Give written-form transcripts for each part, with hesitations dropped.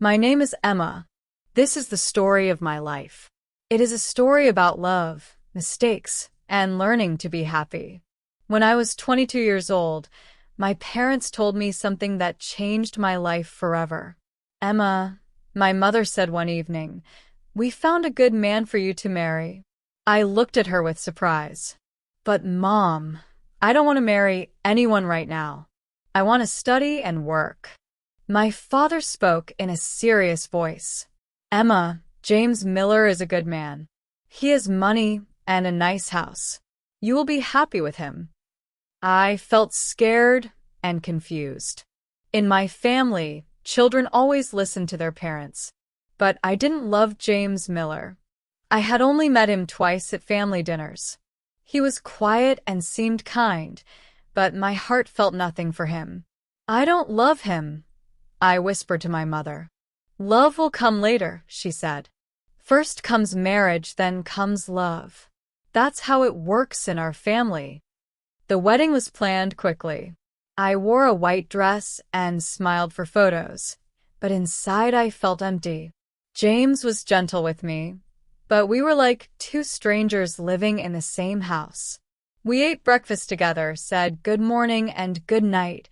My name is Emma. This is the story of my life. It is a story about love, mistakes, and learning to be happy. When I was 22 years old, my parents told me something that changed my life forever. Emma, my mother said one evening, we found a good man for you to marry. I looked at her with surprise. But Mom, I don't want to marry anyone right now. I want to study and work. My father spoke in a serious voice. Emma, James Miller is a good man. He has money and a nice house. You will be happy with him. I felt scared and confused. In my family, children always listen to their parents. But I didn't love James Miller. I had only met him twice at family dinners. He was quiet and seemed kind, but my heart felt nothing for him. I don't love him, I whispered to my mother. Love will come later, she said. First comes marriage, then comes love. That's how it works in our family. The wedding was planned quickly. I wore a white dress and smiled for photos, but inside I felt empty. James was gentle with me, but we were like two strangers living in the same house. We ate breakfast together, said good morning and good night,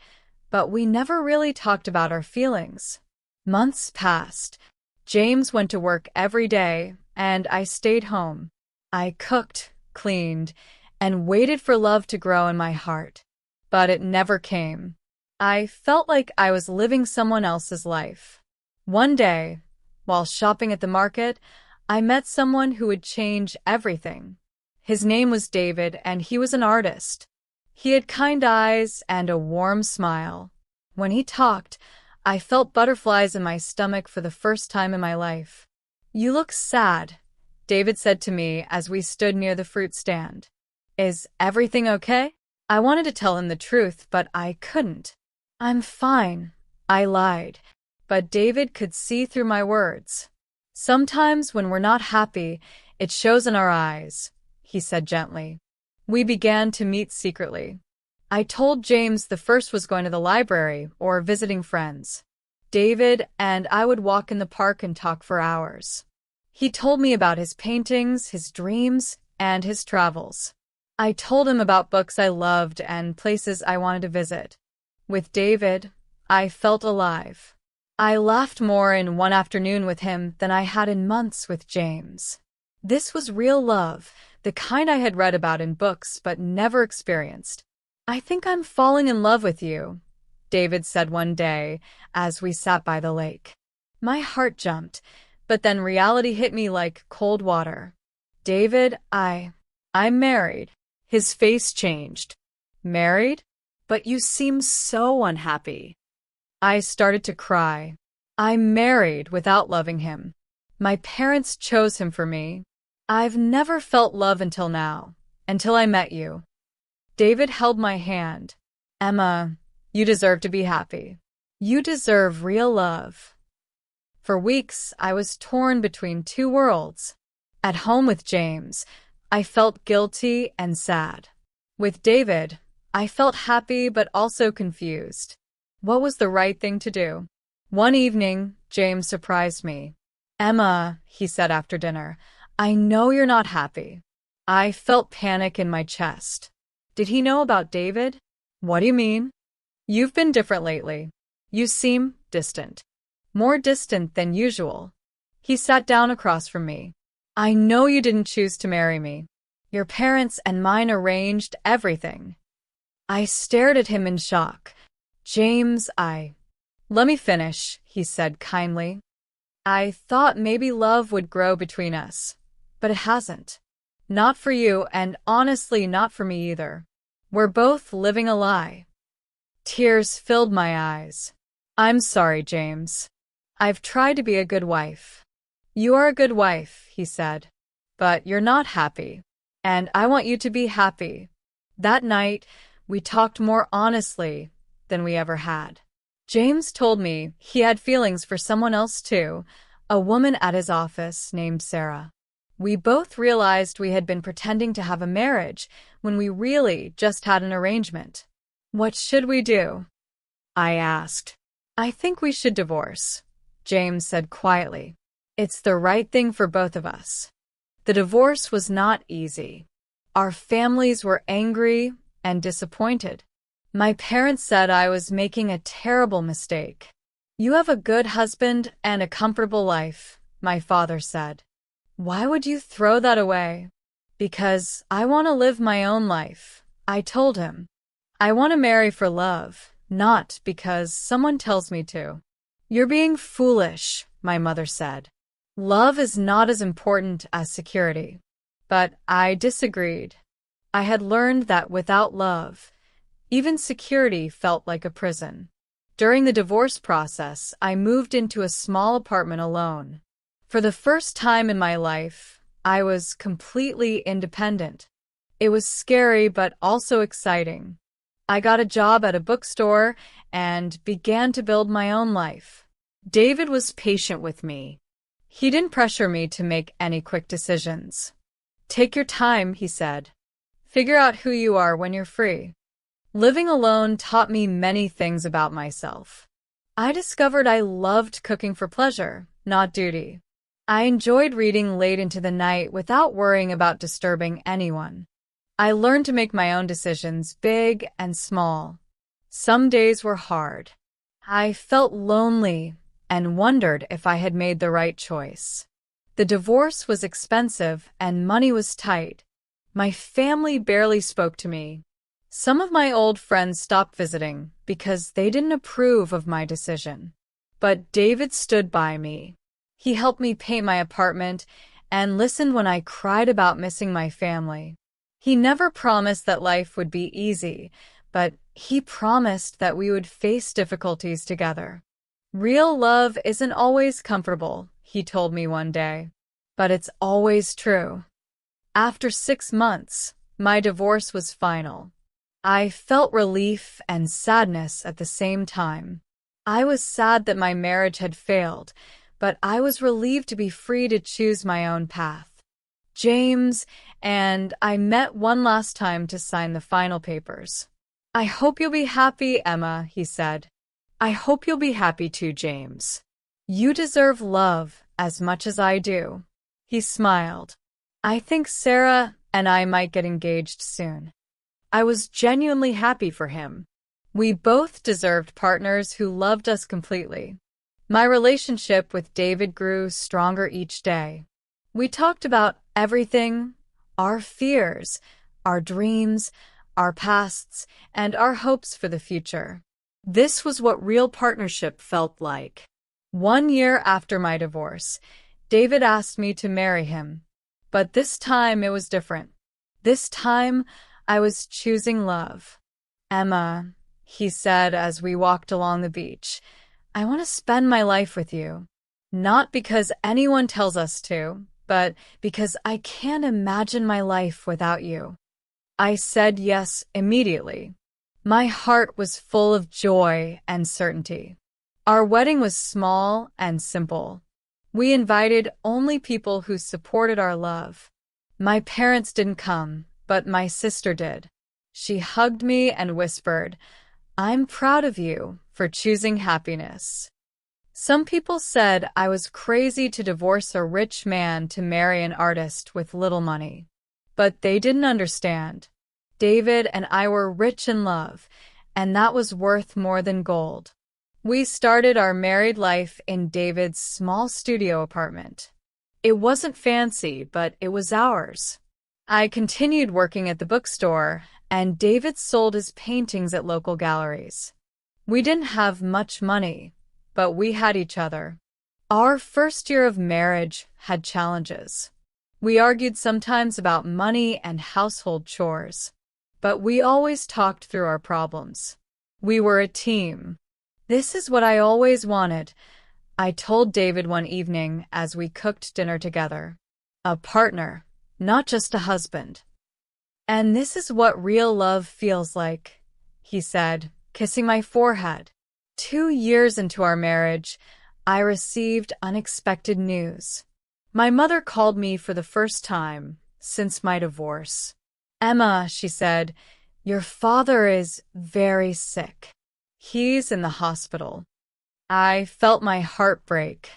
but we never really talked about our feelings. Months passed. James went to work every day, and I stayed home. I cooked, cleaned, and waited for love to grow in my heart. But it never came. I felt like I was living someone else's life. One day, while shopping at the market, I met someone who would change everything. His name was David, and he was an artist. He had kind eyes and a warm smile. When he talked, I felt butterflies in my stomach for the first time in my life. You look sad, David said to me as we stood near the fruit stand. Is everything okay? I wanted to tell him the truth, but I couldn't. I'm fine, I lied, but David could see through my words. Sometimes when we're not happy, it shows in our eyes, he said gently. We began to meet secretly. I told James the first was going to the library or visiting friends. David and I would walk in the park and talk for hours. He told me about his paintings, his dreams, and his travels. I told him about books I loved and places I wanted to visit. With David, I felt alive. I laughed more in one afternoon with him than I had in months with James. This was real love, the kind I had read about in books but never experienced. I think I'm falling in love with you, David said one day as we sat by the lake. My heart jumped, but then reality hit me like cold water. David, I'm married. His face changed. Married? But you seem so unhappy. I started to cry. I'm married without loving him. My parents chose him for me. I've never felt love until now, until I met you. David held my hand. Emma, you deserve to be happy. You deserve real love. For weeks, I was torn between two worlds. At home with James, I felt guilty and sad. With David, I felt happy but also confused. What was the right thing to do? One evening, James surprised me. Emma, he said after dinner, I know you're not happy. I felt panic in my chest. Did he know about David? What do you mean? You've been different lately. You seem distant. More distant than usual. He sat down across from me. I know you didn't choose to marry me. Your parents and mine arranged everything. I stared at him in shock. James, Let me finish, he said kindly. I thought maybe love would grow between us, but it hasn't. Not for you, and honestly not for me either. We're both living a lie. Tears filled my eyes. I'm sorry, James. I've tried to be a good wife. You are a good wife, he said, but you're not happy. And I want you to be happy. That night, we talked more honestly than we ever had. James told me he had feelings for someone else too, a woman at his office named Sarah. We both realized we had been pretending to have a marriage when we really just had an arrangement. What should we do? I asked. I think we should divorce. James said quietly. It's the right thing for both of us. The divorce was not easy. Our families were angry and disappointed. My parents said I was making a terrible mistake. You have a good husband and a comfortable life, my father said. Why would you throw that away? Because I want to live my own life, I told him. I want to marry for love, not because someone tells me to. You're being foolish, my mother said. Love is not as important as security. But I disagreed. I had learned that without love, even security felt like a prison. During the divorce process, I moved into a small apartment alone. For the first time in my life, I was completely independent. It was scary but also exciting. I got a job at a bookstore and began to build my own life. David was patient with me. He didn't pressure me to make any quick decisions. Take your time, he said. Figure out who you are when you're free. Living alone taught me many things about myself. I discovered I loved cooking for pleasure, not duty. I enjoyed reading late into the night without worrying about disturbing anyone. I learned to make my own decisions, big and small. Some days were hard. I felt lonely and wondered if I had made the right choice. The divorce was expensive and money was tight. My family barely spoke to me. Some of my old friends stopped visiting because they didn't approve of my decision. But David stood by me. He helped me paint my apartment and listened when I cried about missing my family. He never promised that life would be easy, but he promised that we would face difficulties together. Real love isn't always comfortable, he told me one day, but it's always true. After 6 months, my divorce was final. I felt relief and sadness at the same time. I was sad that my marriage had failed, but I was relieved to be free to choose my own path. James and I met one last time to sign the final papers. I hope you'll be happy, Emma, he said. I hope you'll be happy too, James. You deserve love as much as I do. He smiled. I think Sarah and I might get engaged soon. I was genuinely happy for him. We both deserved partners who loved us completely. My relationship with David grew stronger each day. We talked about everything, our fears, our dreams, our pasts, and our hopes for the future. This was what real partnership felt like. 1 year after my divorce, David asked me to marry him. But this time it was different. This time I was choosing love. Emma, he said as we walked along the beach, I want to spend my life with you. Not because anyone tells us to, but because I can't imagine my life without you. I said yes immediately. My heart was full of joy and certainty. Our wedding was small and simple. We invited only people who supported our love. My parents didn't come, but my sister did. She hugged me and whispered, I'm proud of you for choosing happiness. Some people said I was crazy to divorce a rich man to marry an artist with little money. But they didn't understand. David and I were rich in love, and that was worth more than gold. We started our married life in David's small studio apartment. It wasn't fancy, but it was ours. I continued working at the bookstore, and David sold his paintings at local galleries. We didn't have much money, but we had each other. Our first year of marriage had challenges. We argued sometimes about money and household chores, but we always talked through our problems. We were a team. This is what I always wanted, I told David one evening as we cooked dinner together. A partner, not just a husband. And this is what real love feels like, he said, kissing my forehead. 2 years into our marriage, I received unexpected news. My mother called me for the first time since my divorce. Emma, she said, your father is very sick. He's in the hospital. I felt my heart break.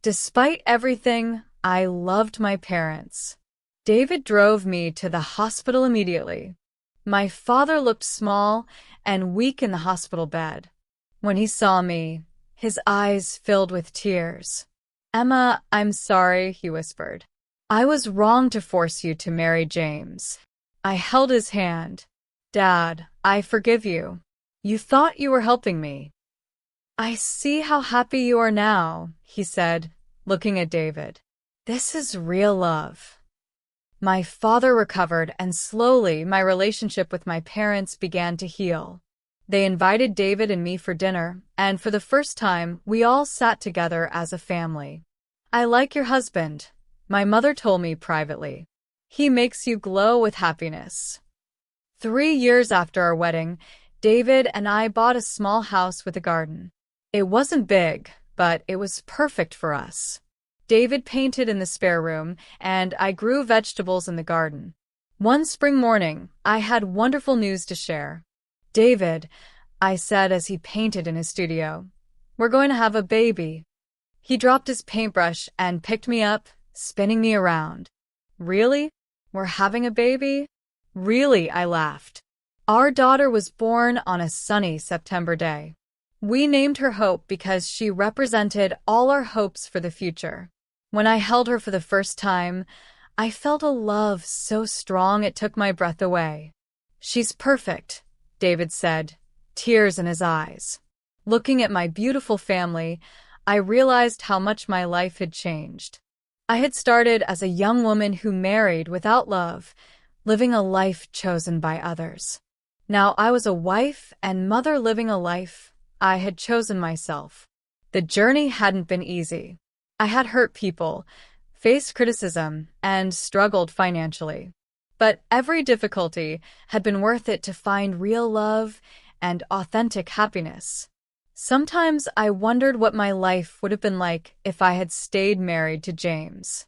Despite everything, I loved my parents. David drove me to the hospital immediately. My father looked small and weak in the hospital bed. When he saw me, his eyes filled with tears. "Emma, I'm sorry," he whispered. "I was wrong to force you to marry James." I held his hand. "Dad, I forgive you. You thought you were helping me." "I see how happy you are now," he said, looking at David. "This is real love." My father recovered, and slowly my relationship with my parents began to heal. They invited David and me for dinner, and for the first time, we all sat together as a family. "I like your husband," my mother told me privately. "He makes you glow with happiness." 3 years after our wedding, David and I bought a small house with a garden. It wasn't big, but it was perfect for us. David painted in the spare room, and I grew vegetables in the garden. One spring morning, I had wonderful news to share. "David," I said as he painted in his studio, "we're going to have a baby." He dropped his paintbrush and picked me up, spinning me around. "Really? We're having a baby?" "Really," I laughed. Our daughter was born on a sunny September day. We named her Hope because she represented all our hopes for the future. When I held her for the first time, I felt a love so strong it took my breath away. "She's perfect," David said, tears in his eyes. Looking at my beautiful family, I realized how much my life had changed. I had started as a young woman who married without love, living a life chosen by others. Now I was a wife and mother living a life I had chosen myself. The journey hadn't been easy. I had hurt people, faced criticism, and struggled financially. But every difficulty had been worth it to find real love and authentic happiness. Sometimes I wondered what my life would have been like if I had stayed married to James.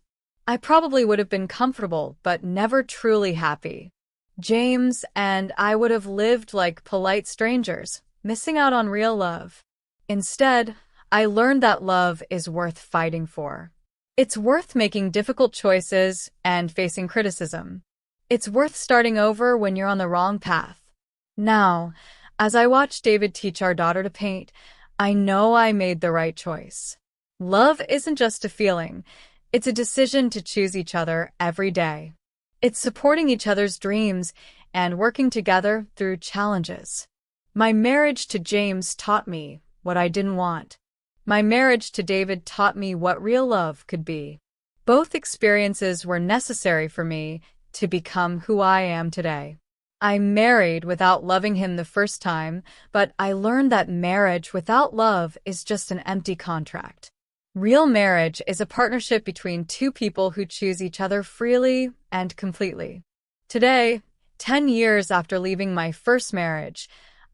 I probably would have been comfortable, but never truly happy. James and I would have lived like polite strangers, missing out on real love. Instead, I learned that love is worth fighting for. It's worth making difficult choices and facing criticism. It's worth starting over when you're on the wrong path. Now, as I watch David teach our daughter to paint, I know I made the right choice. Love isn't just a feeling, it's a decision to choose each other every day. It's supporting each other's dreams and working together through challenges. My marriage to James taught me what I didn't want. My marriage to David taught me what real love could be. Both experiences were necessary for me to become who I am today. I married without loving him the first time, but I learned that marriage without love is just an empty contract. Real marriage is a partnership between two people who choose each other freely and completely. Today, 10 years after leaving my first marriage,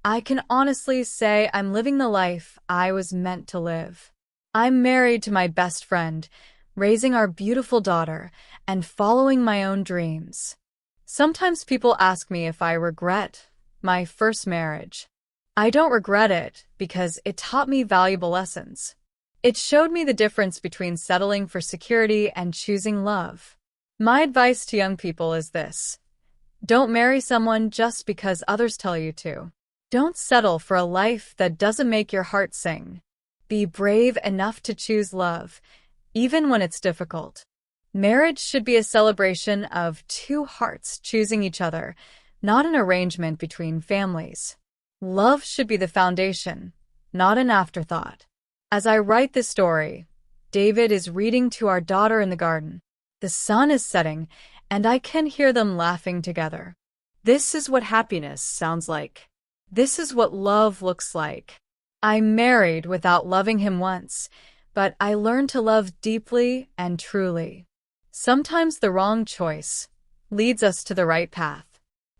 I can honestly say I'm living the life I was meant to live. I'm married to my best friend, raising our beautiful daughter, and following my own dreams. Sometimes people ask me if I regret my first marriage. I don't regret it because it taught me valuable lessons. It showed me the difference between settling for security and choosing love. My advice to young people is this: don't marry someone just because others tell you to. Don't settle for a life that doesn't make your heart sing. Be brave enough to choose love, even when it's difficult. Marriage should be a celebration of two hearts choosing each other, not an arrangement between families. Love should be the foundation, not an afterthought. As I write this story, David is reading to our daughter in the garden. The sun is setting, and I can hear them laughing together. This is what happiness sounds like. This is what love looks like. I married without loving him once, but I learned to love deeply and truly. Sometimes the wrong choice leads us to the right path.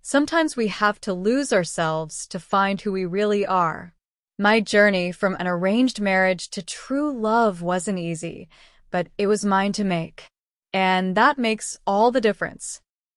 Sometimes we have to lose ourselves to find who we really are. My journey from an arranged marriage to true love wasn't easy, but it was mine to make. And that makes all the difference.